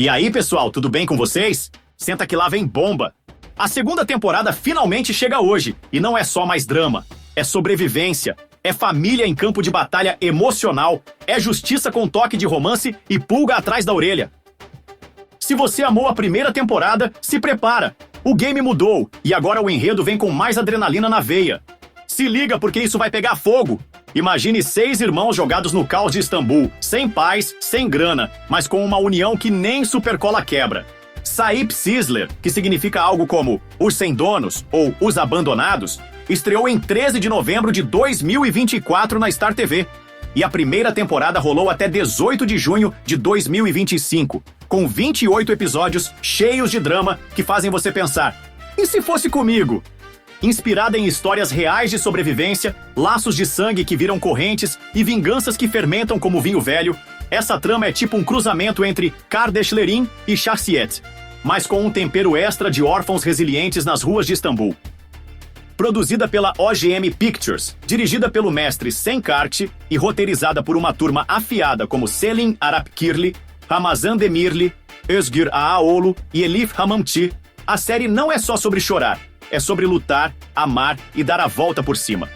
E aí, pessoal, tudo bem com vocês? Senta que lá vem bomba! A segunda temporada finalmente chega hoje, e não é só mais drama. É sobrevivência, é família em campo de batalha emocional, é justiça com toque de romance e pulga atrás da orelha. Se você amou a primeira temporada, se prepara! O game mudou, e agora o enredo vem com mais adrenalina na veia. Se liga porque isso vai pegar fogo! Imagine 6 irmãos jogados no caos de Istambul, sem paz, sem grana, mas com uma união que nem Supercola quebra. Saip Sizzler, que significa algo como Os Sem Donos ou Os Abandonados, estreou em 13 de novembro de 2024 na Star TV. E a primeira temporada rolou até 18 de junho de 2025, com 28 episódios cheios de drama que fazem você pensar: e se fosse comigo? Inspirada em histórias reais de sobrevivência, laços de sangue que viram correntes e vinganças que fermentam como vinho velho, essa trama é tipo um cruzamento entre Kardashian e Shakhsiyyat, mas com um tempero extra de órfãos resilientes nas ruas de Istambul. Produzida pela OGM Pictures, dirigida pelo mestre Senkart e roteirizada por uma turma afiada como Selin Arapkirli, Ramazan Demirli, Özgür Ağaoğlu e Elif Hamamti, a série não é só sobre chorar, é sobre lutar, amar e dar a volta por cima.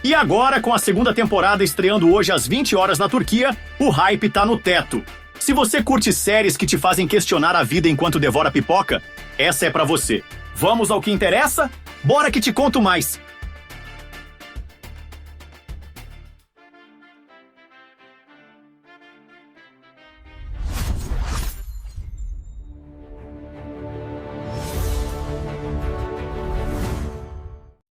E agora, com a segunda temporada estreando hoje às 20 horas na Turquia, o hype tá no teto. Se você curte séries que te fazem questionar a vida enquanto devora pipoca, essa é pra você. Vamos ao que interessa? Bora que te conto mais!